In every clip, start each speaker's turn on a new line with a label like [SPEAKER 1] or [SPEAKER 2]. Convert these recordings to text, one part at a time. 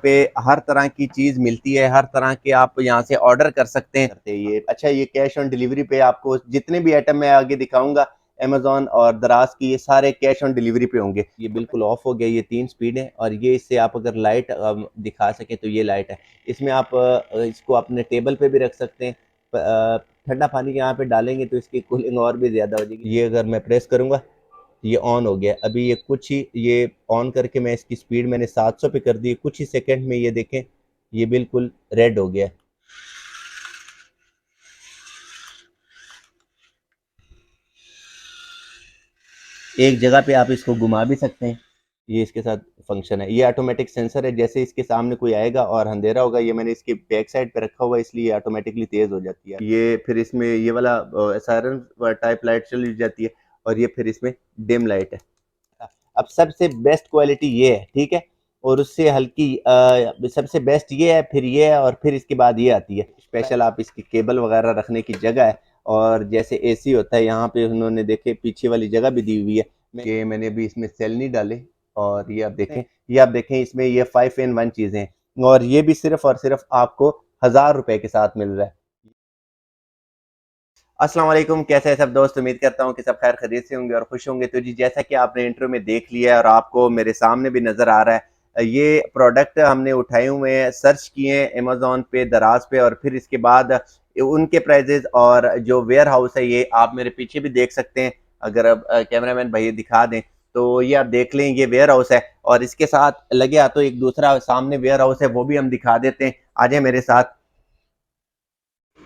[SPEAKER 1] पे हर तरह की चीज़ मिलती है, हर तरह के आप यहाँ से ऑर्डर कर सकते हैं। ये अच्छा, ये कैश ऑन डिलीवरी पे आपको जितने भी आइटम मैं आगे दिखाऊंगा अमेजोन और दराज की, ये सारे कैश ऑन डिलीवरी पे होंगे। ये बिल्कुल ऑफ हो गया, ये 3 स्पीड है। और ये इससे आप अगर लाइट दिखा सके तो ये लाइट है। इसमें आप इसको अपने टेबल पे भी रख सकते हैं। ठंडा पानी यहाँ पे डालेंगे तो इसकी कूलिंग और भी ज़्यादा हो जाएगी। ये अगर मैं प्रेस करूँगा ये ऑन हो गया। अभी ये कुछ ही ये ऑन करके मैं इसकी स्पीड मैंने 700 पे कर दी, कुछ ही सेकंड में ये देखें ये बिल्कुल रेड हो गया। एक जगह पे आप इसको घुमा भी सकते हैं। ये इसके साथ फंक्शन है। ये ऑटोमेटिक सेंसर है, जैसे इसके सामने कोई आएगा और अंधेरा होगा, ये मैंने इसकी बैक साइड पे रखा हुआ है इसलिए ऑटोमेटिकली तेज हो जाती है। ये फिर इसमें ये वाला सायरन टाइप लाइट चली जाती है और ये फिर इसमें डिम लाइट है। अब सबसे बेस्ट क्वालिटी ये है, ठीक है, और उससे हल्की सबसे बेस्ट ये है, फिर ये है, और फिर इसके बाद ये आती है स्पेशल। आप इसकी केबल वगैरह रखने की जगह है। और जैसे एसी होता है यहाँ पे उन्होंने देखे पीछे वाली जगह भी दी हुई है कि मैंने अभी इसमें सेल नहीं डाले। और ये आप देखें इसमें ये 5 in 1 चीज़ें हैं। और ये भी सिर्फ और सिर्फ आपको 1000 रुपए के साथ मिल रहा है। अस्सलाम वालेकुम, कैसे हैं सब दोस्त। उम्मीद करता हूँ कि सब खैर खैरियत से होंगे और खुश होंगे। तो जी, जैसा कि आपने इंट्रो में देख लिया है और आपको मेरे सामने भी नज़र आ रहा है, ये प्रोडक्ट हमने उठाए हुए हैं, सर्च किए हैं अमेज़ॉन पे, दराज पे, और फिर इसके बाद उनके प्राइजेज और जो वेयर हाउस है ये आप मेरे पीछे भी देख सकते हैं। अगर अब कैमरामैन भैया दिखा दें तो ये आप देख लें, ये वेयर हाउस है। और इसके साथ लगे हाथों एक दूसरा सामने वेयर हाउस है, वो भी हम दिखा देते हैं। आ जाए मेरे साथ।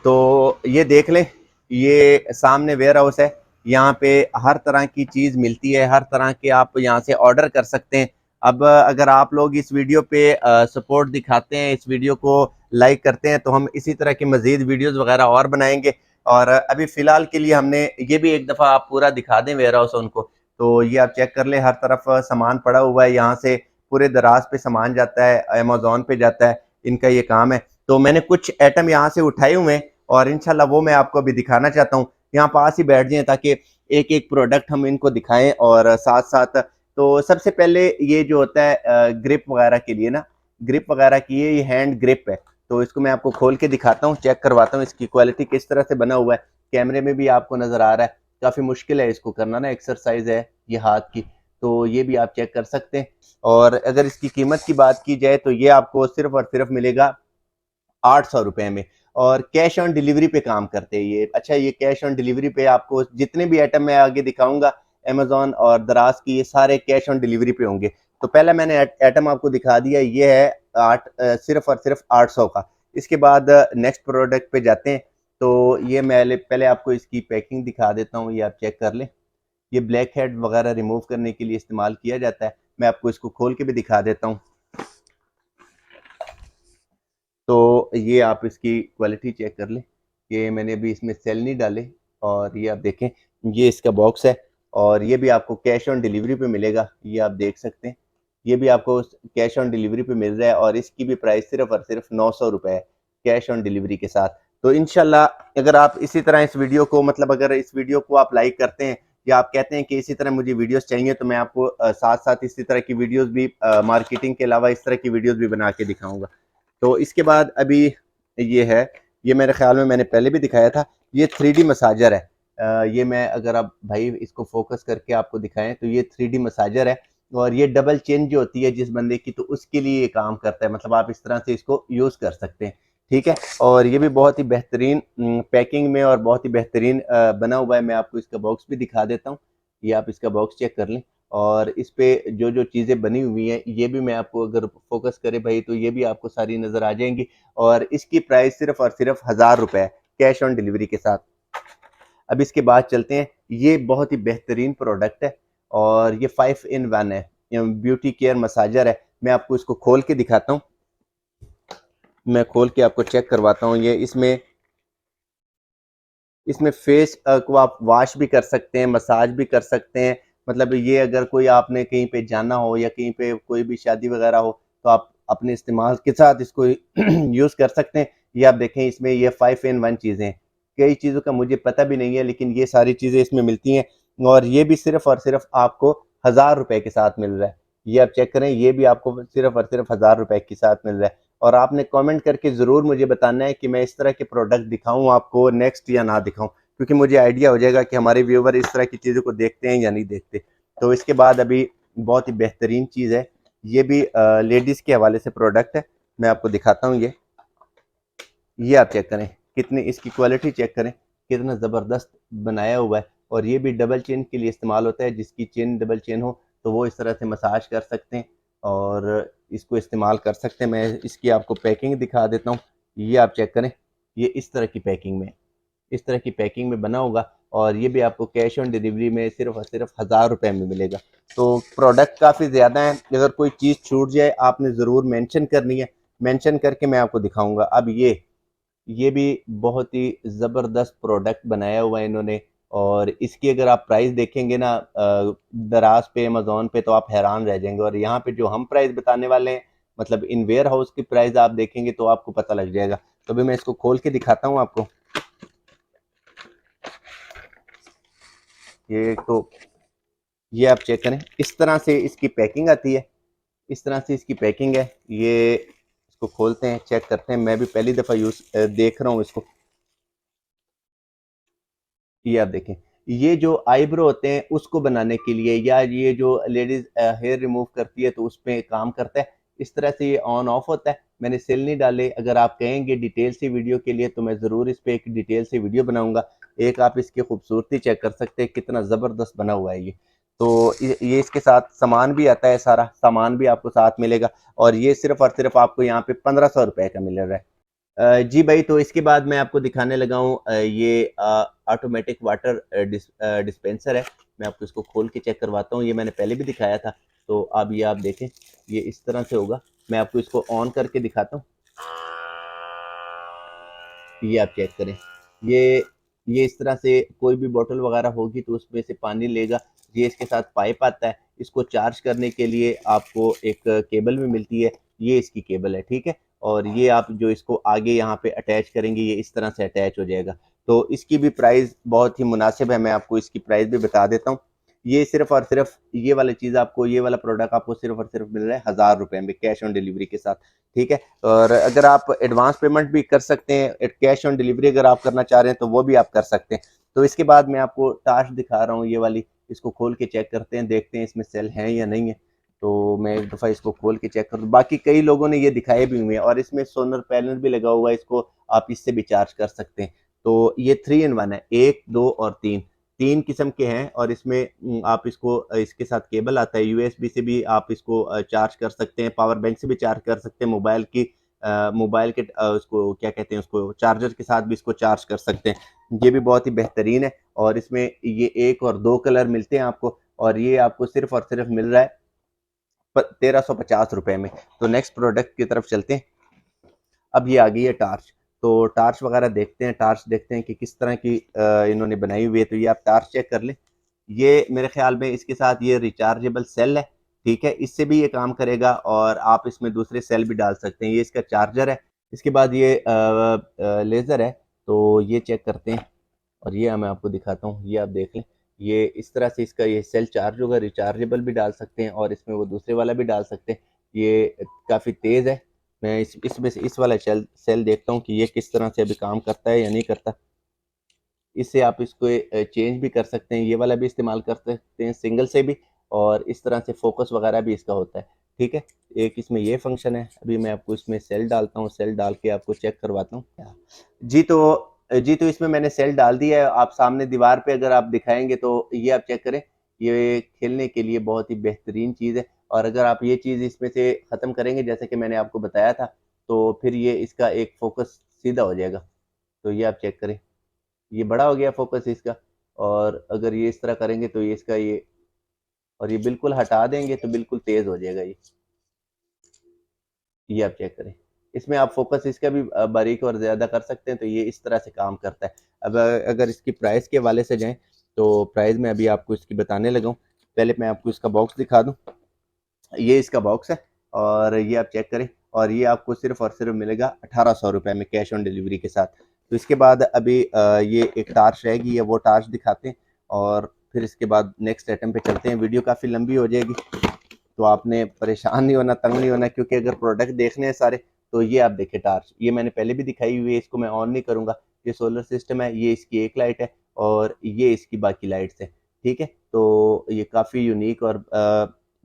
[SPEAKER 1] तो ये देख लें, ये सामने वेयर हाउस है। यहाँ पे हर तरह की चीज़ मिलती है, हर तरह के आप यहाँ से ऑर्डर कर सकते हैं। अब अगर आप लोग इस वीडियो पे सपोर्ट दिखाते हैं, इस वीडियो को लाइक करते हैं, तो हम इसी तरह की मज़ीद वीडियोज़ वगैरह और बनाएंगे। और अभी फ़िलहाल के लिए हमने ये भी एक दफ़ा आप पूरा दिखा दें वेयर हाउस उनको। तो ये आप चेक कर लें, हर तरफ सामान पड़ा हुआ है। यहाँ से पूरे दराज पे सामान जाता है, अमेज़ॉन पे जाता है, इनका ये काम है। तो मैंने कुछ आइटम यहाँ से उठाए हुए हैं और इंशाल्लाह वो मैं आपको अभी दिखाना चाहता हूँ। यहाँ पास ही बैठ जाएं ताकि एक एक प्रोडक्ट हम इनको दिखाएं। और साथ साथ तो सबसे पहले ये जो होता है ग्रिप वगैरह के लिए ना, ग्रिप वगैरह की ये हैंड ग्रिप है। तो इसको मैं आपको खोल के दिखाता हूँ, चेक करवाता हूँ इसकी क्वालिटी किस तरह से बना हुआ है। कैमरे में भी आपको नज़र आ रहा है, काफ़ी मुश्किल है इसको करना ना, एक्सरसाइज है ये हाथ की। तो ये भी आप चेक कर सकते हैं। और अगर इसकी कीमत की बात की जाए तो ये आपको सिर्फ और सिर्फ मिलेगा 800 रुपये में। और कैश ऑन डिलीवरी पे काम करते हैं ये। अच्छा, ये कैश ऑन डिलीवरी पे आपको जितने भी आइटम मैं आगे दिखाऊंगा अमेजोन और दराज की, ये सारे कैश ऑन डिलीवरी पे होंगे। तो पहले मैंने आइटम आपको दिखा दिया, ये है सिर्फ और सिर्फ 800 का। इसके बाद नेक्स्ट प्रोडक्ट पे जाते हैं। तो ये मैं पहले आपको इसकी पैकिंग दिखा देता हूँ, ये आप चेक कर लें। ये ब्लैक हेड वगैरह रिमूव करने के लिए इस्तेमाल किया जाता है। मैं आपको इसको खोल के भी दिखा देता हूँ। तो ये आप इसकी क्वालिटी चेक कर लें। ये मैंने अभी इसमें सेल नहीं डाले। और ये आप देखें, ये इसका बॉक्स है। और ये भी आपको कैश ऑन डिलीवरी पे मिलेगा, ये आप देख सकते हैं। ये भी आपको कैश ऑन डिलीवरी पे मिल रहा है और इसकी भी प्राइस सिर्फ और सिर्फ 900 रुपये है कैश ऑन डिलीवरी के साथ। तो इनशाला अगर आप इसी तरह इस वीडियो को, मतलब अगर इस वीडियो को आप लाइक करते हैं या आप कहते हैं कि इसी तरह मुझे वीडियोस चाहिए, तो मैं आपको साथ साथ इसी तरह की वीडियोस भी मार्केटिंग के अलावा इस तरह की वीडियोस भी बना के दिखाऊंगा। तो इसके बाद अभी ये है, ये मेरे ख्याल में मैंने पहले भी दिखाया था, ये 3D मसाजर है। ये मैं अगर आप भाई इसको फोकस करके आपको दिखाएं तो ये 3D मसाजर है। और ये डबल चेन जो होती है जिस बंदे की, तो उसके लिए ये काम करता है। मतलब आप इस तरह से इसको यूज़ कर सकते हैं, ठीक है। और ये भी बहुत ही बेहतरीन पैकिंग में और बहुत ही बेहतरीन बना हुआ है। मैं आपको इसका बॉक्स भी दिखा देता हूँ, ये आप इसका बॉक्स चेक कर लें। और इस पे जो जो चीज़ें बनी हुई हैं ये भी मैं आपको अगर फोकस करे भाई तो ये भी आपको सारी नज़र आ जाएंगी। और इसकी प्राइस सिर्फ और सिर्फ 1000 रुपये है कैश ऑन डिलीवरी के साथ। अब इसके बाद चलते हैं, ये बहुत ही बेहतरीन प्रोडक्ट है और ये 5 in 1 है, ब्यूटी केयर मसाजर है। मैं आपको इसको खोल के दिखाता हूँ, मैं खोल के आपको चेक करवाता हूँ। ये इसमें इसमें फेस को आप वॉश भी कर सकते हैं, मसाज भी कर सकते हैं। मतलब ये अगर कोई आपने कहीं पे जाना हो या कहीं पे कोई भी शादी वगैरह हो तो आप अपने इस्तेमाल के साथ इसको यूज़ कर सकते हैं। ये आप देखें, इसमें ये 5 in 1 चीज़ें हैं। कई चीज़ों का मुझे पता भी नहीं है लेकिन ये सारी चीज़ें इसमें मिलती हैं। और ये भी सिर्फ और सिर्फ आपको 1000 रुपये के साथ मिल रहा है। ये आप चेक करें, ये भी आपको सिर्फ और सिर्फ 1000 रुपए के साथ मिल रहा है। और आपने कमेंट करके ज़रूर मुझे बताना है कि मैं इस तरह के प्रोडक्ट दिखाऊं आपको नेक्स्ट या ना दिखाऊं, क्योंकि मुझे आइडिया हो जाएगा कि हमारे व्यूवर इस तरह की चीज़ों को देखते हैं या नहीं देखते। तो इसके बाद अभी बहुत ही बेहतरीन चीज़ है, ये भी लेडीज़ के हवाले से प्रोडक्ट है, मैं आपको दिखाता हूँ। ये आप चेक करें, कितनी इसकी क्वालिटी चेक करें, कितना ज़बरदस्त बनाया हुआ है। और ये भी डबल चेन के लिए इस्तेमाल होता है, जिसकी चेन डबल चेन हो तो वो इस तरह से मसाज कर सकते हैं और इसको इस्तेमाल कर सकते हैं। मैं इसकी आपको पैकिंग दिखा देता हूँ। ये आप चेक करें, ये इस तरह की पैकिंग में, इस तरह की पैकिंग में बना होगा। और ये भी आपको कैश ऑन डिलीवरी में सिर्फ और सिर्फ 1000 रुपये में मिलेगा। तो प्रोडक्ट काफ़ी ज़्यादा है, अगर कोई चीज़ छूट जाए आपने ज़रूर मेंशन करनी है, मेंशन करके मैं आपको दिखाऊंगा। अब ये भी बहुत ही ज़बरदस्त प्रोडक्ट बनाया हुआ है इन्होंने। और इसकी अगर आप प्राइस देखेंगे ना दराज पे, अमेज़न पे, तो आप हैरान रह जाएंगे। और यहाँ पे जो हम प्राइस बताने वाले हैं, मतलब इन वेयर हाउस की प्राइस आप देखेंगे तो आपको पता लग जाएगा। तो अभी मैं इसको खोल के दिखाता हूँ आपको। ये तो ये आप चेक करें, इस तरह से इसकी पैकिंग आती है, इस तरह से इसकी पैकिंग है। ये इसको खोलते हैं, चेक करते हैं। मैं भी पहली दफ़ा यूज़ देख रहा हूँ इसको। ये आप देखें, ये जो आईब्रो होते हैं उसको बनाने के लिए, या ये जो लेडीज हेयर रिमूव करती है तो उस पे काम करता है। इस तरह से ये ऑन ऑफ होता है। मैंने सेल नहीं डाले, अगर आप कहेंगे डिटेल से वीडियो के लिए तो मैं ज़रूर इस पे एक डिटेल से वीडियो बनाऊंगा। एक आप इसकी खूबसूरती चेक कर सकते हैं, कितना ज़बरदस्त बना हुआ है ये। तो ये इसके साथ सामान भी आता है, सारा सामान भी आपको साथ मिलेगा। और ये सिर्फ और सिर्फ आपको यहाँ पे 1500 रुपये का मिल रहा है। जी भाई, तो इसके बाद मैं आपको दिखाने लगा हूँ ये ऑटोमेटिक वाटर डिस्पेंसर है। मैं आपको इसको खोल के चेक करवाता हूँ, ये मैंने पहले भी दिखाया था। तो अब ये आप देखें, ये इस तरह से होगा। मैं आपको इसको ऑन करके दिखाता हूँ। ये आप चेक करें, ये ये इस तरह से कोई भी बोतल वगैरह होगी तो उसमें से पानी लेगा। ये इसके साथ पाइप आता है, इसको चार्ज करने के लिए आपको एक केबल भी मिलती है। ये इसकी केबल है, ठीक है। और ये आप जो इसको आगे यहाँ पे अटैच करेंगे, ये इस तरह से अटैच हो जाएगा। तो इसकी भी प्राइस बहुत ही मुनासिब है, मैं आपको इसकी प्राइस भी बता देता हूँ। ये सिर्फ और सिर्फ ये वाली चीज़ आपको, ये वाला प्रोडक्ट आपको सिर्फ और सिर्फ मिल रहा है 1000 रुपये में, कैश ऑन डिलीवरी के साथ, ठीक है। और अगर आप एडवांस पेमेंट भी कर सकते हैं, कैश ऑन डिलीवरी अगर आप करना चाह रहे हैं तो वो भी आप कर सकते हैं। तो इसके बाद मैं आपको टार्च दिखा रहा हूँ, ये वाली। इसको खोल के चेक करते हैं, देखते हैं इसमें सेल है या नहीं है। तो मैं एक दफ़ा इसको खोल के चेक कर दूँ। बाकी कई लोगों ने ये दिखाए भी हुए हैं, और इसमें सोलर पैनल भी लगा हुआ है, इसको आप इससे भी चार्ज कर सकते हैं। तो ये 3 in 1 है, 1, 2 और 3, 3 किस्म के हैं। और इसमें आप इसको इसके साथ केबल आता है, यूएसबी से भी आप इसको चार्ज कर सकते हैं, पावर बैंक से भी चार्ज कर सकते हैं, मोबाइल की मोबाइल के उसको क्या कहते हैं, उसको चार्जर के साथ भी इसको चार्ज कर सकते हैं। ये भी बहुत ही बेहतरीन है। और इसमें ये 1 और 2 कलर मिलते हैं आपको। और ये आपको सिर्फ और सिर्फ मिल रहा है 1350 रुपये में। तो नेक्स्ट प्रोडक्ट की तरफ चलते हैं। अब ये आ गई है टार्च। तो टार्च वगैरह देखते हैं, टार्च देखते हैं कि किस तरह की इन्होंने बनाई हुई है। तो ये आप टार्च चेक कर लें। ये मेरे ख्याल में इसके साथ ये रिचार्जेबल सेल है, ठीक है। इससे भी ये काम करेगा और आप इसमें दूसरे सेल भी डाल सकते हैं। ये इसका चार्जर है। इसके बाद ये लेज़र है। तो ये चेक करते हैं, और ये मैं आपको दिखाता हूँ। ये आप देख लें, ये इस तरह से इसका ये सेल चार्ज होगा, रिचार्जेबल भी डाल सकते हैं और इसमें वो दूसरे वाला भी डाल सकते हैं। ये काफ़ी तेज़ है। मैं इसमें से इस वाला सेल देखता हूँ कि ये किस तरह से अभी काम करता है या नहीं करता। इससे आप इसको चेंज भी कर सकते हैं, ये वाला भी इस्तेमाल कर सकते हैं सिंगल से भी। और इस तरह से फोकस वगैरह भी इसका होता है, ठीक है। एक इसमें ये फंक्शन है। अभी मैं आपको इसमें सेल डालता हूँ, सेल डाल के आपको चेक करवाता हूँ। जी तो इसमें मैंने सेल डाल दिया है। आप सामने दीवार पे अगर आप दिखाएंगे तो ये आप चेक करें, ये खेलने के लिए बहुत ही बेहतरीन चीज़ है। और अगर आप ये चीज़ इसमें से ख़त्म करेंगे जैसे कि मैंने आपको बताया था, तो फिर ये इसका एक फोकस सीधा हो जाएगा। तो ये आप चेक करें, ये बड़ा हो गया फोकस इसका। और अगर ये इस तरह करेंगे तो ये इसका ये, और ये बिल्कुल हटा देंगे तो बिल्कुल तेज हो जाएगा ये आप चेक करें। इसमें आप फोकस इसका भी बारीक और ज़्यादा कर सकते हैं। तो ये इस तरह से काम करता है। अब अगर इसकी प्राइस के हवाले से जाएं तो प्राइस में अभी आपको इसकी बताने लगा हूँ। पहले मैं आपको इसका बॉक्स दिखा दूँ। ये इसका बॉक्स है, और ये आप चेक करें। और ये आपको सिर्फ और सिर्फ मिलेगा 1800 रुपये में, कैश ऑन डिलीवरी के साथ। तो इसके बाद अभी ये एक टार्च रहेगी, या वो टार्च दिखाते हैं और फिर इसके बाद नेक्स्ट आइटम पे चलते हैं। वीडियो काफ़ी लंबी हो जाएगी। तो आपने परेशान नहीं होना, तंग नहीं होना, क्योंकि अगर प्रोडक्ट देखने हैं सारे, तो ये आप देखें टार्च, ये मैंने पहले भी दिखाई हुई है, इसको मैं ऑन नहीं करूँगा। ये सोलर सिस्टम है, ये इसकी एक लाइट है और ये इसकी बाकी लाइट्स है, ठीक है। तो ये काफ़ी यूनिक और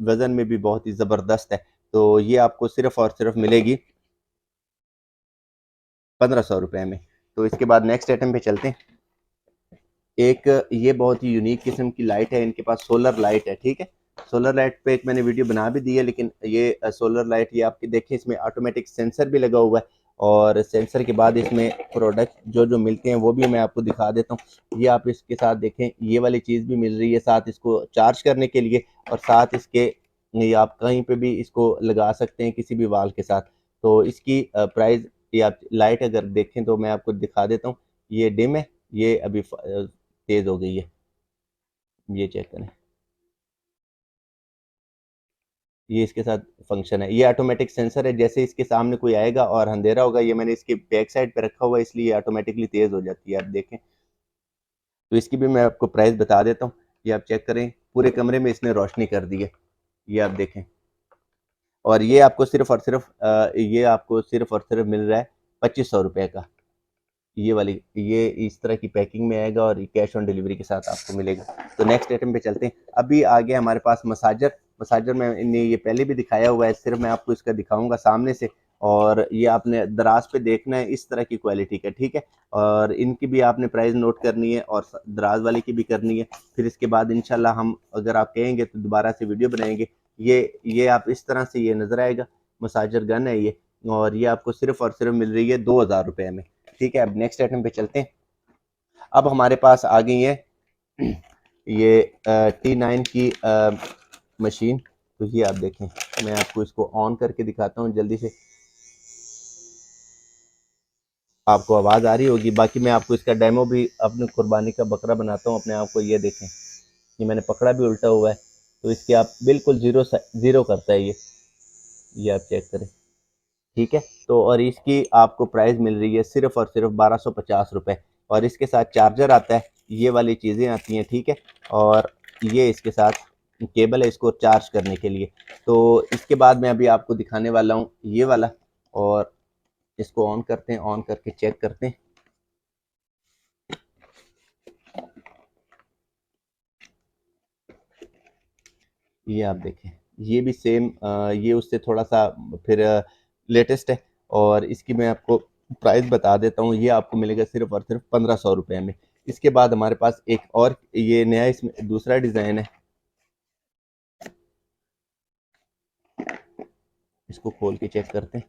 [SPEAKER 1] वज़न में भी बहुत ही ज़बरदस्त है। तो ये आपको सिर्फ़ और सिर्फ मिलेगी 1500 रुपये में। तो इसके बाद नेक्स्ट आइटम पे चलते हैं। एक ये बहुत ही यूनिक किस्म की लाइट है, इनके पास सोलर लाइट है, ठीक है। सोलर लाइट पे एक मैंने वीडियो बना भी दी है, लेकिन ये सोलर लाइट ये आपकी देखें, इसमें ऑटोमेटिक सेंसर भी लगा हुआ है और सेंसर के बाद इसमें प्रोडक्ट जो जो मिलते हैं वो भी मैं आपको दिखा देता हूँ। ये आप इसके साथ देखें, ये वाली चीज़ भी मिल रही है साथ इसको चार्ज करने के लिए, और साथ इसके ये आप कहीं पे भी इसको लगा सकते हैं किसी भी वाल के साथ। तो इसकी प्राइस, ये आप लाइट अगर देखें तो मैं आपको दिखा देता हूँ। ये डिम है, ये अभी तेज हो गई है, ये चेक करें, ये इसके साथ फंक्शन है। ये ऑटोमेटिक सेंसर है, जैसे इसके सामने कोई आएगा और अंधेरा होगा, ये मैंने इसके बैक साइड पे रखा हुआ है, इसलिए ऑटोमेटिकली तेज हो जाती है, आप देखें। तो इसकी भी मैं आपको प्राइस बता देता हूँ, ये आप चेक करें, पूरे कमरे में इसने रोशनी कर दी है, ये आप देखें। और ये आपको सिर्फ और सिर्फ ये आपको सिर्फ और सिर्फ मिल रहा है 2500 रुपये का। ये वाली, ये इस तरह की पैकिंग में आएगा और कैश ऑन डिलीवरी के साथ आपको मिलेगा। तो नेक्स्ट आइटम पे चलते हैं। अभी आ गया हमारे पास मसाजर। मसाजर मैंने ये पहले भी दिखाया हुआ है, सिर्फ मैं आपको इसका दिखाऊंगा सामने से। और ये आपने दराज पे देखना है, इस तरह की क्वालिटी का, ठीक है। और इनकी भी आपने प्राइस नोट करनी है और दराज वाले की भी करनी है। फिर इसके बाद इंशाल्लाह हम, अगर आप कहेंगे तो दोबारा से वीडियो बनाएंगे। ये आप इस तरह से ये नज़र आएगा, मसाजर गन है ये। और ये आपको सिर्फ और सिर्फ मिल रही है 2000 रुपये में, ठीक है। अब नेक्स्ट आइटम पे चलते हैं। अब हमारे पास आ गई है ये T9 की मशीन। तो ये आप देखें, मैं आपको इसको ऑन करके दिखाता हूँ जल्दी से, आपको आवाज़ आ रही होगी। बाकी मैं आपको इसका डेमो भी अपनी कुर्बानी का बकरा बनाता हूँ अपने आप को। ये देखें, ये मैंने पकड़ा भी उल्टा हुआ है, तो इसके आप बिल्कुल ज़ीरो करता है ये आप चेक करें, ठीक है। तो और इसकी आपको प्राइस मिल रही है सिर्फ और सिर्फ 1250 रुपये। और इसके साथ चार्जर आता है, ये वाली चीज़ें आती हैं, ठीक है। और ये इसके साथ केबल है इसको चार्ज करने के लिए। तो इसके बाद मैं अभी आपको दिखाने वाला हूँ ये वाला। और इसको ऑन करते हैं, ऑन करके चेक करते हैं। ये आप देखें, ये भी सेम, ये उससे थोड़ा सा फिर लेटेस्ट है। और इसकी मैं आपको प्राइस बता देता हूँ, ये आपको मिलेगा सिर्फ और सिर्फ 1500 रुपये में। इसके बाद हमारे पास एक और ये नया इसमें दूसरा डिज़ाइन है, इसको खोल के चेक करते हैं।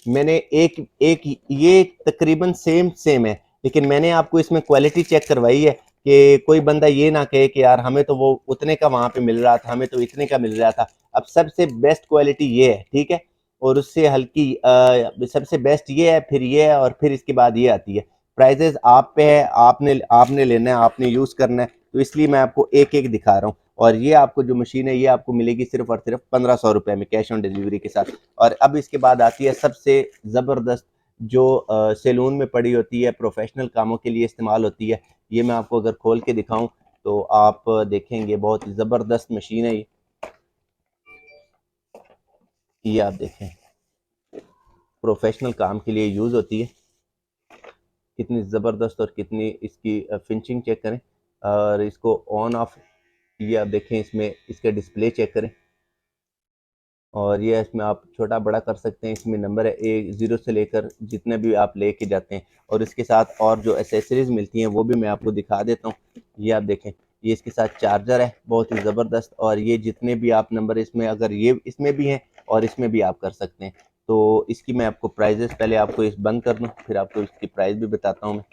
[SPEAKER 1] मैंने एक एक ये तकरीबन सेम है, लेकिन मैंने आपको इसमें क्वालिटी चेक करवाई है कि कोई बंदा ये ना कहे कि यार हमें तो वो उतने का वहां पे मिल रहा था, हमें तो इतने का मिल रहा था। अब सबसे बेस्ट क्वालिटी ये है, ठीक है। और उससे हल्की सबसे बेस्ट ये है, फिर ये है, और फिर इसके बाद ये आती है। प्राइजेस आप पे है, आपने आपने लेना है, आपने यूज करना है, तो इसलिए मैं आपको एक एक दिखा रहा हूँ। और ये आपको जो मशीन है ये आपको मिलेगी सिर्फ और सिर्फ 1500 रुपये में, कैश ऑन डिलीवरी के साथ। और अब इसके बाद आती है सबसे ज़बरदस्त, जो सैलून में पड़ी होती है, प्रोफेशनल कामों के लिए इस्तेमाल होती है। ये मैं आपको अगर खोल के दिखाऊं तो आप देखेंगे, बहुत ज़बरदस्त मशीन है ये आप देखें, प्रोफेशनल काम के लिए यूज़ होती है। कितनी ज़बरदस्त और कितनी इसकी फिनिशिंग चेक करें। और इसको ऑन ऑफ, ये आप देखें, इसमें इसका डिस्प्ले चेक करें। और ये इसमें आप छोटा बड़ा कर सकते हैं, इसमें नंबर है 1 0 से लेकर जितने भी आप लेके जाते हैं। और इसके साथ और जो एसेसरीज मिलती हैं वो भी मैं आपको दिखा देता हूँ। ये आप देखें, ये इसके साथ चार्जर है, बहुत ही ज़बरदस्त। और ये जितने भी आप नंबर इसमें, अगर ये इसमें भी हैं और इसमें भी आप कर सकते हैं। तो इसकी मैं आपको प्राइजेस, पहले आपको इस बंद कर दूँ फिर आपको इसकी प्राइस भी बताता हूँ मैं।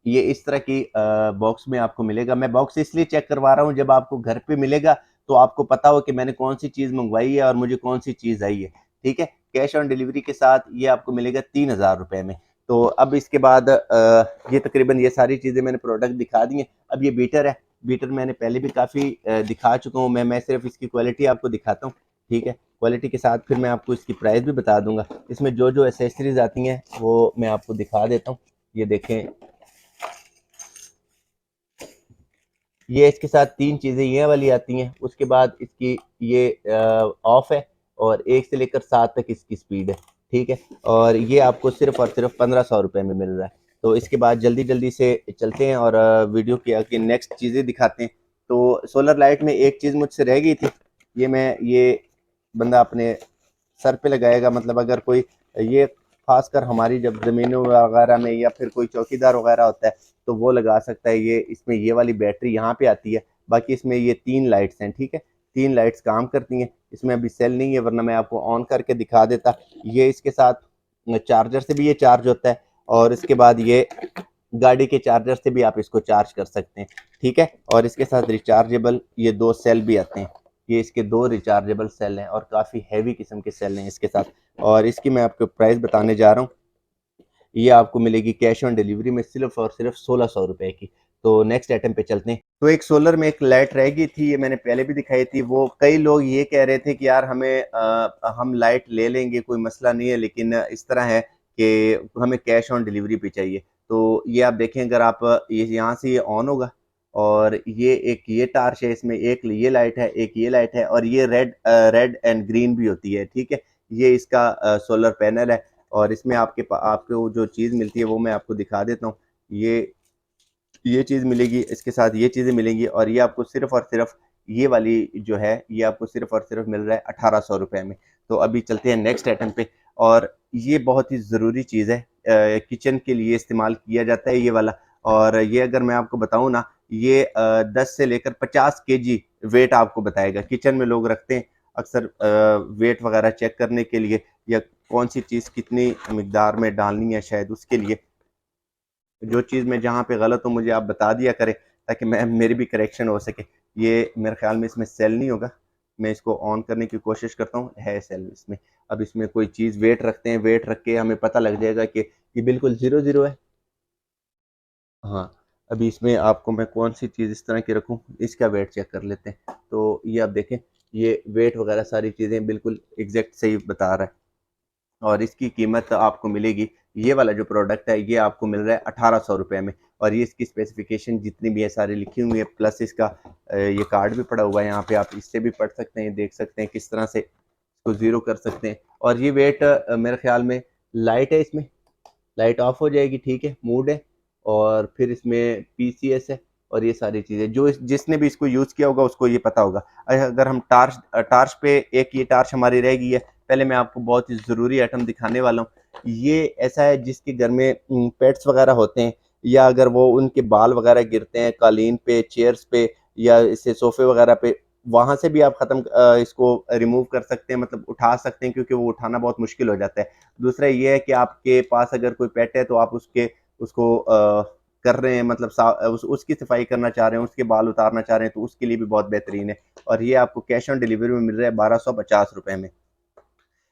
[SPEAKER 1] ये इस तरह की बॉक्स में आपको मिलेगा। मैं बॉक्स इसलिए चेक करवा रहा हूँ, जब आपको घर पे मिलेगा तो आपको पता हो कि मैंने कौन सी चीज़ मंगवाई है और मुझे कौन सी चीज़ आई है, ठीक है। कैश ऑन डिलीवरी के साथ ये आपको मिलेगा 3000 रुपये में। तो अब इसके बाद ये तकरीबन ये सारी चीज़ें मैंने प्रोडक्ट दिखा दी हैं। अब ये बीटर है, बीटर मैंने पहले भी काफ़ी दिखा चुका हूँ। मैं सिर्फ इसकी क्वालिटी आपको दिखाता हूँ, ठीक है। क्वालिटी के साथ फिर मैं आपको इसकी प्राइस भी बता दूंगा। इसमें जो जो एसेसरीज आती हैं वो मैं आपको दिखा देता हूँ। ये देखें, ये इसके साथ 3 चीज़ें ये वाली आती हैं, उसके बाद इसकी ये ऑफ है और 1 से लेकर 7 तक इसकी स्पीड है, ठीक है? और ये आपको सिर्फ़ और सिर्फ़ 1500 रुपए में मिल रहा है। तो इसके बाद जल्दी-जल्दी से चलते हैं और वीडियो की आगे नेक्स्ट चीज़ें दिखाते हैं। तो सोलर लाइट में एक चीज़ मुझसे रह गई थी, ये बंदा अपने सर पे लगाएगा, मतलब अगर कोई ये खासकर हमारी जब ज़मीनों वगैरह में या फिर कोई चौकीदार वगैरह होता है तो वो लगा सकता है। ये इसमें ये वाली बैटरी यहाँ पे आती है। बाकी इसमें ये 3 लाइट्स हैं, ठीक है? 3 लाइट्स काम करती हैं। इसमें अभी सेल नहीं है, वरना मैं आपको ऑन करके दिखा देता। ये इसके साथ चार्जर से भी ये चार्ज होता है और इसके बाद ये गाड़ी के चार्जर से भी आप इसको चार्ज कर सकते हैं, ठीक है? और इसके साथ रिचार्जेबल ये 2 सेल भी आते हैं। ये इसके 2 रिचार्जेबल सेल हैं और काफ़ी हैवी किस्म के सेल हैं इसके साथ। और इसकी मैं आपको प्राइस बताने जा रहा हूँ। ये आपको मिलेगी कैश ऑन डिलीवरी में सिर्फ और सिर्फ 1600 रुपए की। तो नेक्स्ट आइटम पे चलते हैं। तो एक सोलर में एक लाइट रह गई थी, ये मैंने पहले भी दिखाई थी। वो कई लोग ये कह रहे थे कि यार हम लाइट ले लेंगे, कोई मसला नहीं है, लेकिन इस तरह है कि हमें कैश ऑन डिलीवरी पे चाहिए। तो ये आप देखें, अगर आप ये यहाँ से ये ऑन होगा और ये एक ये टार्च है, इसमें एक ये लाइट है, एक ये लाइट है और ये रेड एंड ग्रीन भी होती है, ठीक है? ये इसका सोलर पैनल है और इसमें आपको जो चीज़ मिलती है वो मैं आपको दिखा देता हूँ। ये चीज़ मिलेगी, इसके साथ ये चीज़ें मिलेंगी और ये आपको सिर्फ़ और सिर्फ़ ये वाली जो है, ये आपको सिर्फ़ और सिर्फ़ मिल रहा है 1800 रुपए में। तो अभी चलते हैं नेक्स्ट आइटम पे। और ये बहुत ही ज़रूरी चीज़ है, किचन के लिए इस्तेमाल किया जाता है ये वाला। और ये अगर मैं आपको बताऊँ ना, ये 10 से लेकर 50 केजी वेट आपको बताएगा। किचन में लोग रखते हैं अक्सर वेट वगैरह चेक करने के लिए, या कौन-सी चीज़ कितनी मिकदार में डालनी है शायद उसके लिए। जो चीज़ मैं जहाँ पे गलत हूँ मुझे आप बता दिया करें, ताकि मैं मेरी भी करेक्शन हो सके। ये मेरे ख़्याल में इसमें सेल नहीं होगा। मैं इसको ऑन करने की कोशिश करता हूँ, है सेल इसमें। अब इसमें कोई चीज़ वेट रखते हैं, वेट रख के हमें पता लग जाएगा कि ये बिल्कुल 0-0 है। हाँ, अभी इसमें आपको मैं कौन-सी चीज़ इस तरह की रखूँ, इसका वेट चेक कर लेते हैं। तो ये आप देखें, ये वेट वग़ैरह सारी चीज़ें बिल्कुल एग्ज़ैक्ट सही बता रहा है। और इसकी कीमत आपको मिलेगी, ये वाला जो प्रोडक्ट है ये आपको मिल रहा है 1800 रुपए में। और ये इसकी स्पेसिफिकेशन जितनी भी है सारी लिखी हुई है, प्लस इसका ये कार्ड भी पड़ा हुआ है यहाँ पे, आप इससे भी पढ़ सकते हैं, देख सकते हैं किस तरह से इसको ज़ीरो कर सकते हैं। और ये वेट मेरे ख्याल में लाइट है इसमें, लाइट ऑफ हो जाएगी, ठीक है, मूड है। और फिर इसमें पीसीएस है और ये सारी चीज़ें जो जिसने भी इसको यूज़ किया होगा उसको ये पता होगा। अगर हम टार्च पे, एक ये टार्च हमारी रह गई है। पहले मैं आपको बहुत ही ज़रूरी आइटम दिखाने वाला हूँ। ये ऐसा है जिसके घर में पेट्स वगैरह होते हैं, या अगर वो उनके बाल वगैरह गिरते हैं कालीन पे, चेयर्स पे या इससे सोफे वगैरह पे, वहाँ से भी आप इसको रिमूव कर सकते हैं, मतलब उठा सकते हैं, क्योंकि वो उठाना बहुत मुश्किल हो जाता है। दूसरा ये है कि आपके पास अगर कोई पेट है तो आप उसको कर रहे हैं, मतलब उसकी सफाई करना चाह रहे हैं, उसके बाल उतारना चाह रहे हैं, तो उसके लिए भी बहुत बेहतरीन है। और ये आपको कैश ऑन डिलीवरी में मिल रहा है 1250 रुपए में।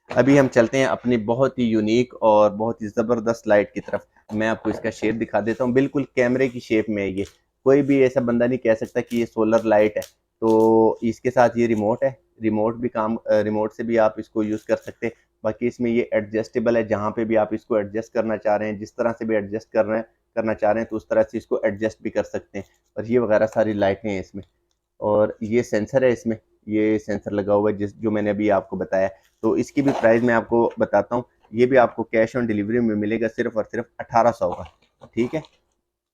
[SPEAKER 1] अभी हम चलते हैं अपनी बहुत ही यूनिक और बहुत ही ज़बरदस्त लाइट की तरफ। मैं आपको इसका शेप दिखा देता हूँ, बिल्कुल कैमरे की शेप में है ये। कोई भी ऐसा बंदा नहीं कह सकता कि ये सोलर लाइट है। तो इसके साथ ये रिमोट है, रिमोट से भी आप इसको यूज़ कर सकते हैं। बाकी इसमें ये एडजस्टेबल है, जहाँ पे भी आप इसको एडजस्ट करना चाह रहे हैं, जिस तरह से भी एडजस्ट करना चाह रहे हैं, तो उस तरह से इसको एडजस्ट भी कर सकते हैं। और ये वगैरह सारी लाइटें हैं इसमें। और ये सेंसर है इसमें, ये सेंसर लगा हुआ है जो मैंने अभी आपको बताया। तो इसकी भी प्राइस मैं आपको बताता हूँ। ये भी आपको कैश ऑन डिलीवरी में मिलेगा सिर्फ और सिर्फ 1800 का, ठीक है?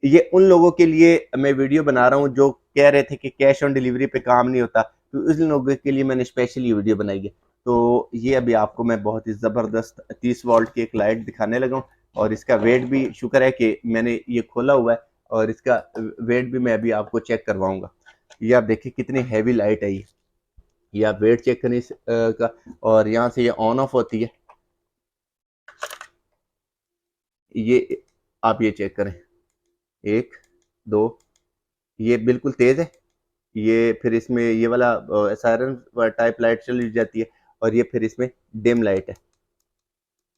[SPEAKER 1] ये उन लोगों के लिए मैं वीडियो बना रहा हूँ जो कह रहे थे कि कैश ऑन डिलीवरी पे काम नहीं होता, तो उन लोगों के लिए मैंने स्पेशली वीडियो बनाई है। तो ये अभी आपको मैं बहुत ही ज़बरदस्त 30 वोल्ट की एक लाइट दिखाने लगा हूँ। और इसका वेट भी शुक्र है कि मैंने ये खोला हुआ है, और इसका वेट भी मैं अभी आपको चेक करवाऊंगा। ये आप देखिए कितनी हैवी लाइट है ये आप वेट चेक करें का। और यहाँ से ये ऑन ऑफ होती है, ये आप ये चेक करें, 1 2, ये बिल्कुल तेज़ है। ये फिर इसमें ये वाला सायरन टाइप लाइट चली जाती है। और ये फिर इसमें डिम लाइट है।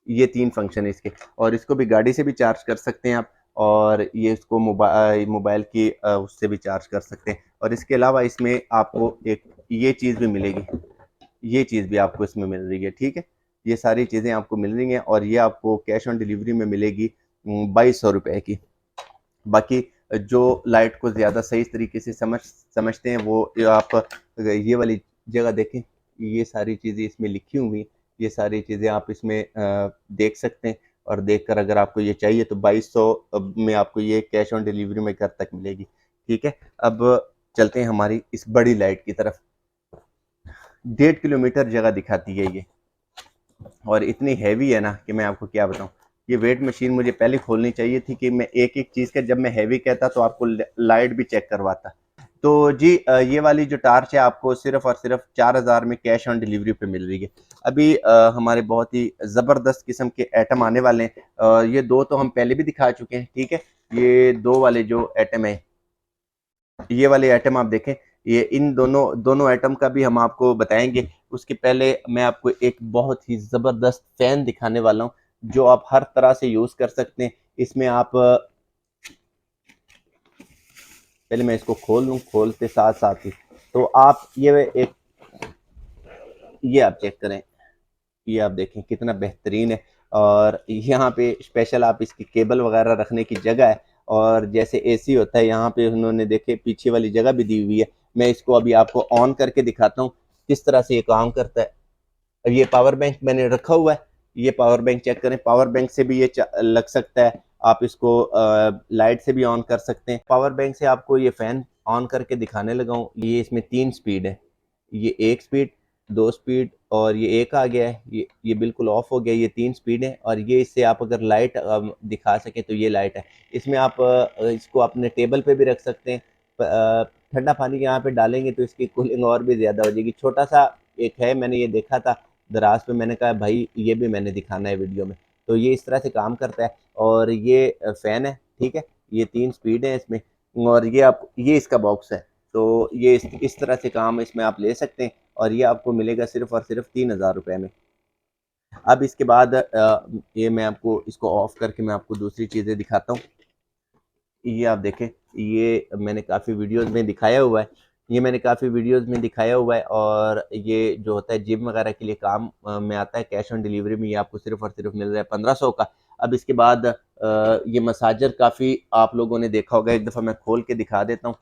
[SPEAKER 1] ये 3 फंक्शन है इसके। और इसको भी गाड़ी से भी चार्ज कर सकते हैं आप, और ये इसको मोबाइल की उससे भी चार्ज कर सकते हैं। और इसके अलावा इसमें आपको एक ये चीज़ भी मिलेगी, ये चीज़ भी आपको इसमें मिल रही है, ठीक है? ये सारी चीज़ें आपको मिल रही हैं और ये आपको कैश ऑन डिलीवरी में मिलेगी 2200 रुपए की। बाकी जो लाइट को ज़्यादा सही तरीके से समझते हैं वो आप ये वाली जगह देखें, ये सारी चीज़ें इसमें लिखी हुई, ये सारी चीज़ें आप इसमें देख सकते हैं। और देखकर अगर आपको ये चाहिए तो 2200 में आपको ये कैश ऑन डिलीवरी में घर तक मिलेगी। ठीक है, अब चलते हैं हमारी इस बड़ी लाइट की तरफ। 1.5 किलोमीटर जगह दिखाती है ये, और इतनी हैवी है ना कि मैं आपको क्या बताऊं। ये वेट मशीन मुझे पहले खोलनी चाहिए थी कि मैं एक एक चीज़ का जब मैं हैवी कहता तो आपको लाइट भी चेक करवाता। तो जी ये वाली जो टार्च है आपको सिर्फ और सिर्फ 4000 में कैश ऑन डिलीवरी पे मिल रही है। अभी हमारे बहुत ही ज़बरदस्त किस्म के एटम आने वाले हैं। ये दो तो हम पहले भी दिखा चुके हैं। ठीक है, ये दो वाले जो एटम है, ये वाले आइटम आप देखें, ये इन दोनों दोनों आइटम का भी हम आपको बताएंगे। उसके पहले मैं आपको एक बहुत ही ज़बरदस्त फ़ैन दिखाने वाला हूँ जो आप हर तरह से यूज़ कर सकते हैं। इसमें आप पहले मैं इसको खोल लूँ, खोलते साथ साथ ही तो आप ये आप चेक करें, ये आप देखें कितना बेहतरीन है। और यहाँ पे स्पेशल आप इसकी केबल वगैरह रखने की जगह है, और जैसे एसी होता है यहाँ पे उन्होंने देखे पीछे वाली जगह भी दी हुई है। मैं इसको अभी आपको ऑन करके दिखाता हूँ किस तरह से ये काम करता है। अब ये पावर बैंक मैंने रखा हुआ है, ये पावर बैंक चेक करें, पावर बैंक से भी ये लग सकता है। आप इसको लाइट से भी ऑन कर सकते हैं। पावर बैंक से आपको ये फ़ैन ऑन करके दिखाने लगा हूँ। ये इसमें 3 स्पीड है, ये 1 स्पीड, 2 स्पीड, और ये एक आ गया है, ये बिल्कुल ऑफ हो गया। ये 3 स्पीड है, और ये इससे आप अगर लाइट दिखा सके तो ये लाइट है। इसमें आप इसको अपने टेबल पे भी रख सकते हैं। ठंडा पानी यहाँ पे डालेंगे तो इसकी कूलिंग और भी ज़्यादा हो जाएगी। छोटा सा एक है, मैंने ये देखा था दराज पे, मैंने कहा भाई ये भी मैंने दिखाना है वीडियो में। तो ये इस तरह से काम करता है, और ये फ़ैन है। ठीक है, ये 3 स्पीड है इसमें, और ये इसका बॉक्स है। तो ये इस तरह से काम इसमें आप ले सकते हैं, और ये आपको मिलेगा सिर्फ और सिर्फ 3000 रुपये में। अब इसके बाद ये मैं आपको इसको ऑफ करके मैं आपको दूसरी चीज़ें दिखाता हूँ। ये आप देखें, ये मैंने काफ़ी वीडियोस में दिखाया हुआ है, और ये जो होता है जिम वगैरह के लिए काम में आता है। कैश ऑन डिलीवरी में ये आपको सिर्फ और सिर्फ मिल रहा है 1500 का। अब इसके बाद ये मसाजर काफ़ी आप लोगों ने देखा होगा, एक दफ़ा मैं खोल के दिखा देता हूँ।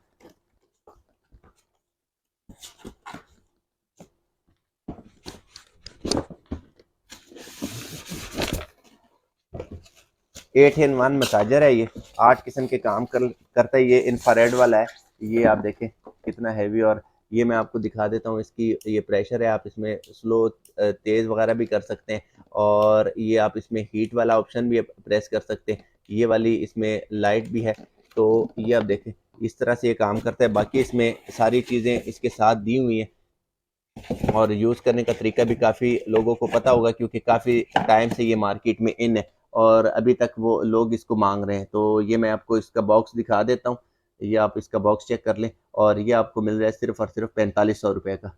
[SPEAKER 1] 8 in 1 मसाजर है ये, 8 किस्म के काम करता है। ये इंफ्रारेड वाला है, ये आप देखें कितना हैवी। और ये मैं आपको दिखा देता हूँ, इसकी ये प्रेशर है, आप इसमें स्लो तेज़ वगैरह भी कर सकते हैं। और ये आप इसमें हीट वाला ऑप्शन भी प्रेस कर सकते हैं। ये वाली इसमें लाइट भी है। तो ये आप देखें इस तरह से ये काम करता है। बाकी इसमें सारी चीज़ें इसके साथ दी हुई हैं, और यूज़ करने का तरीका भी काफ़ी लोगों को पता होगा, क्योंकि काफ़ी टाइम से ये मार्केट में इन है, और अभी तक वो लोग इसको मांग रहे हैं। तो ये मैं आपको इसका बॉक्स दिखा देता हूँ, ये आप इसका बॉक्स चेक कर लें, और ये आपको मिल रहा है सिर्फ और सिर्फ 4500 रुपये का।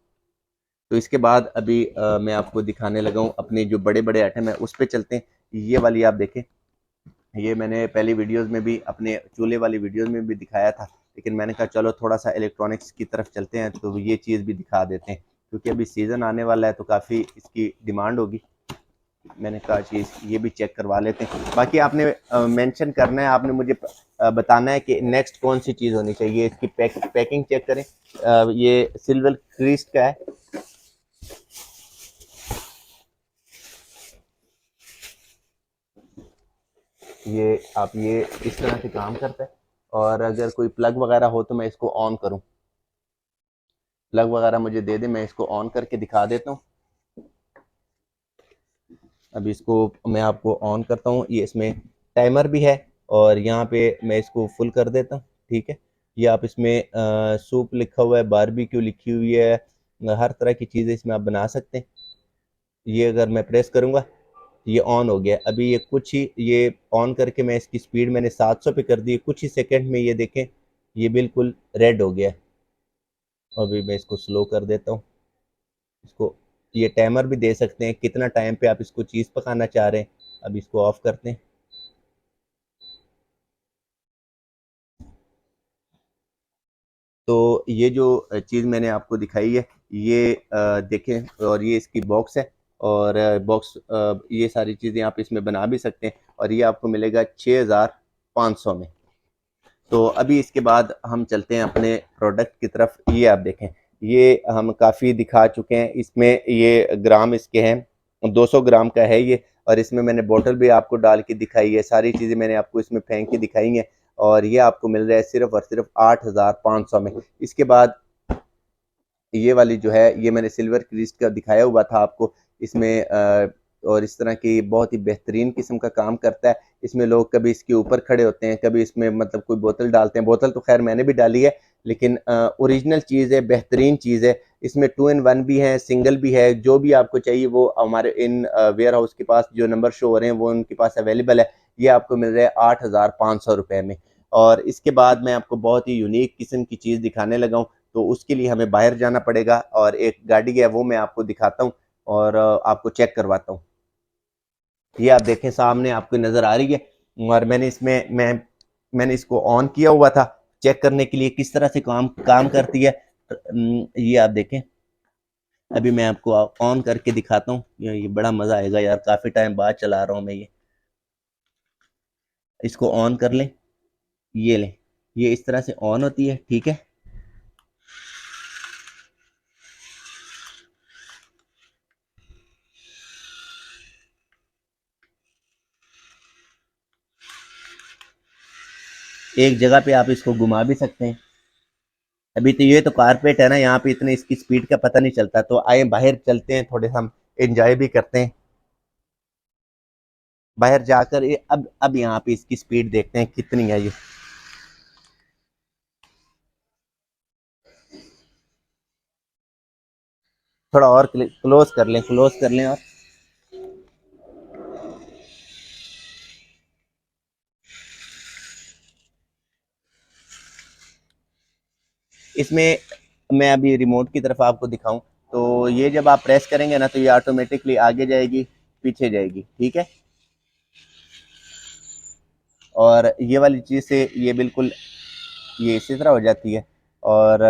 [SPEAKER 1] तो इसके बाद अभी मैं आपको दिखाने लगा हूँ अपने जो बड़े बड़े आइटम है उस पर चलते हैं। ये वाली आप देखें, ये मैंने पहली वीडियोज़ में भी अपने चूल्हे वाली वीडियोज़ में भी दिखाया था, लेकिन मैंने कहा चलो थोड़ा सा इलेक्ट्रॉनिक्स की तरफ चलते हैं तो ये चीज़ भी दिखा देते हैं, क्योंकि अभी सीज़न आने वाला है तो काफ़ी इसकी डिमांड होगी। मैंने कहा चीज़ ये भी चेक करवा लेते हैं। बाकी आपने मेंशन करना है, आपने मुझे बताना है कि नेक्स्ट कौन सी चीज़ होनी चाहिए। इसकी पैकिंग चेक करें, ये सिल्वर क्रिस्ट का है। ये आप ये इस तरह से काम करता है, और अगर कोई प्लग वगैरह हो तो मैं इसको ऑन करूं, प्लग वगैरह मुझे दे दे, मैं इसको ऑन करके दिखा देता हूँ। अभी इसको मैं आपको ऑन करता हूँ, ये इसमें टाइमर भी है, और यहाँ पे मैं इसको फुल कर देता हूँ। ठीक है, ये आप इसमें सूप लिखा हुआ है, बारबेक्यू लिखी हुई है, हर तरह की चीज़ें इसमें आप बना सकते हैं। ये अगर मैं प्रेस करूँगा ये ऑन हो गया। अभी ये ऑन करके मैं इसकी स्पीड मैंने 700 पे कर दी, कुछ ही सेकंड में ये देखें ये बिल्कुल रेड हो गया। अभी मैं इसको स्लो कर देता हूँ। इसको ये टाइमर भी दे सकते हैं कितना टाइम पे आप इसको चीज़ पकाना चाह रहे हैं। अब इसको ऑफ करते हैं। तो ये जो चीज़ मैंने आपको दिखाई है, ये देखें, और ये इसकी बॉक्स है, और बॉक्स ये सारी चीज़ें आप इसमें बना भी सकते हैं, और ये आपको मिलेगा 6500 में। तो अभी इसके बाद हम चलते हैं अपने प्रोडक्ट की तरफ। ये आप देखें, ये हम काफ़ी दिखा चुके हैं। इसमें ये ग्राम इसके हैं 200 ग्राम का है ये, और इसमें मैंने बोतल भी आपको डाल के दिखाई है, सारी चीज़ें मैंने आपको इसमें फेंक के दिखाई हैं, और ये आपको मिल रहा है सिर्फ और सिर्फ 8,500 में। इसके बाद ये वाली जो है, ये मैंने सिल्वर क्रिस्ट का दिखाया हुआ था आपको, इसमें और इस तरह की बहुत ही बेहतरीन किस्म का काम करता है। इसमें लोग कभी इसके ऊपर खड़े होते हैं, कभी इसमें मतलब कोई बोतल डालते हैं। बोतल तो खैर मैंने भी डाली है, लेकिन ओरिजिनल चीज़ है, बेहतरीन चीज़ है। इसमें 2 in 1 भी है, सिंगल भी है, जो भी आपको चाहिए वो हमारे इन वेयर हाउस के पास जो नंबर शो हो रहे हैं वो उनके पास अवेलेबल है। ये आपको मिल रहा है 8,500 रुपये में। और इसके बाद मैं आपको बहुत ही यूनिक किस्म की चीज़ दिखाने लगा हूँ, तो उसके लिए हमें बाहर जाना पड़ेगा, और एक गाड़ी है वो मैं आपको दिखाता हूँ और आपको चेक करवाता हूँ। ये आप देखें, सामने आपको नज़र आ रही है, और मैंने इसको ऑन किया हुआ था चेक करने के लिए किस तरह से काम काम करती है। ये आप देखें, अभी मैं आपको ऑन करके दिखाता हूँ। ये बड़ा मज़ा आएगा यार, काफ़ी टाइम बाद चला रहा हूँ मैं ये। इसको ऑन कर लें, ये लें, ये इस तरह से ऑन होती है, ठीक है। एक जगह पे आप इसको घुमा भी सकते हैं। अभी तो ये तो कारपेट है ना, यहाँ पे इतने इसकी स्पीड का पता नहीं चलता, तो आए बाहर चलते हैं, थोड़े हम एंजॉय भी करते हैं। बाहर जाकर अब यहाँ पे इसकी स्पीड देखते हैं कितनी है ये। थोड़ा और क्लोज कर लें, क्लोज कर लें। और इसमें मैं अभी रिमोट की तरफ आपको दिखाऊं, तो ये जब आप प्रेस करेंगे ना, तो ये ऑटोमेटिकली आगे जाएगी, पीछे जाएगी, ठीक है। और ये वाली चीज़ से ये बिल्कुल ये इसी तरह हो जाती है। और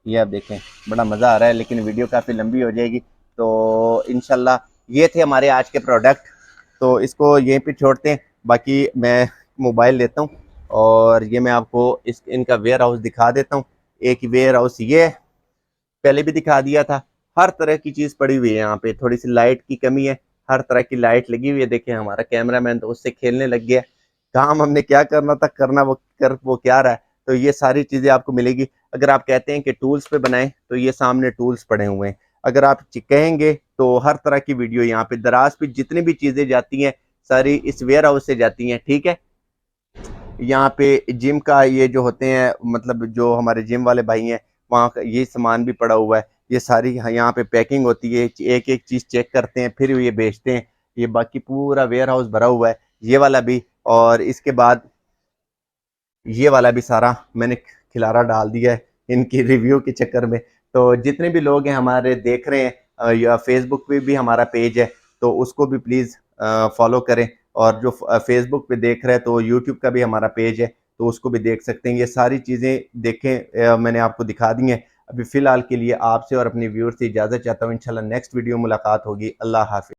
[SPEAKER 1] ये आप देखें, बड़ा मज़ा आ रहा है, लेकिन वीडियो काफ़ी लंबी हो जाएगी। तो इंशाल्लाह ये थे हमारे आज के प्रोडक्ट, तो इसको यहीं पे छोड़ते हैं। बाकी मैं मोबाइल लेता हूँ, और ये मैं आपको इस इनका वेयर हाउस दिखा देता हूँ। एक वेयर हाउस ये पहले भी दिखा दिया था। हर तरह की चीज़ पड़ी हुई है यहाँ पे, थोड़ी सी लाइट की कमी है, हर तरह की लाइट लगी हुई है। देखें, हमारा कैमरामैन तो उससे खेलने लग गया। काम हमने क्या करना था करना, वो क्या रहा है। तो ये सारी चीज़ें आपको मिलेगी। अगर आप कहते हैं कि टूल्स पे बनाएं, तो ये सामने टूल्स पड़े हुए हैं। अगर आप कहेंगे तो हर तरह की वीडियो यहाँ पे दराज पे जितनी भी चीज़ें जाती हैं, सारी इस वेयर हाउस से जाती हैं, ठीक है। यहाँ पे जिम का ये जो होते हैं, मतलब जो हमारे जिम वाले भाई हैं, वहाँ का ये सामान भी पड़ा हुआ है। ये सारी यहाँ पे पैकिंग होती है, एक एक चीज़ चेक करते हैं, फिर ये बेचते हैं। ये बाकी पूरा वेयर हाउस भरा हुआ है, ये वाला भी। और इसके बाद ये वाला भी सारा मैंने खिलारा डाल दिया है इनकी रिव्यू के चक्कर में। तो जितने भी लोग हैं हमारे देख रहे हैं, या फेसबुक पे भी हमारा पेज है, तो उसको भी प्लीज़ फॉलो करें। और जो फेसबुक पे देख रहे हैं, तो यूट्यूब का भी हमारा पेज है, तो उसको भी देख सकते हैं। ये सारी चीज़ें देखें, मैंने आपको दिखा दी हैं। अभी फ़िलहाल के लिए आपसे और अपनी व्यूअर्स से इजाज़त चाहता हूँ। इंशाल्लाह नेक्स्ट वीडियो मुलाकात होगी। अल्लाह हाफ़िज़।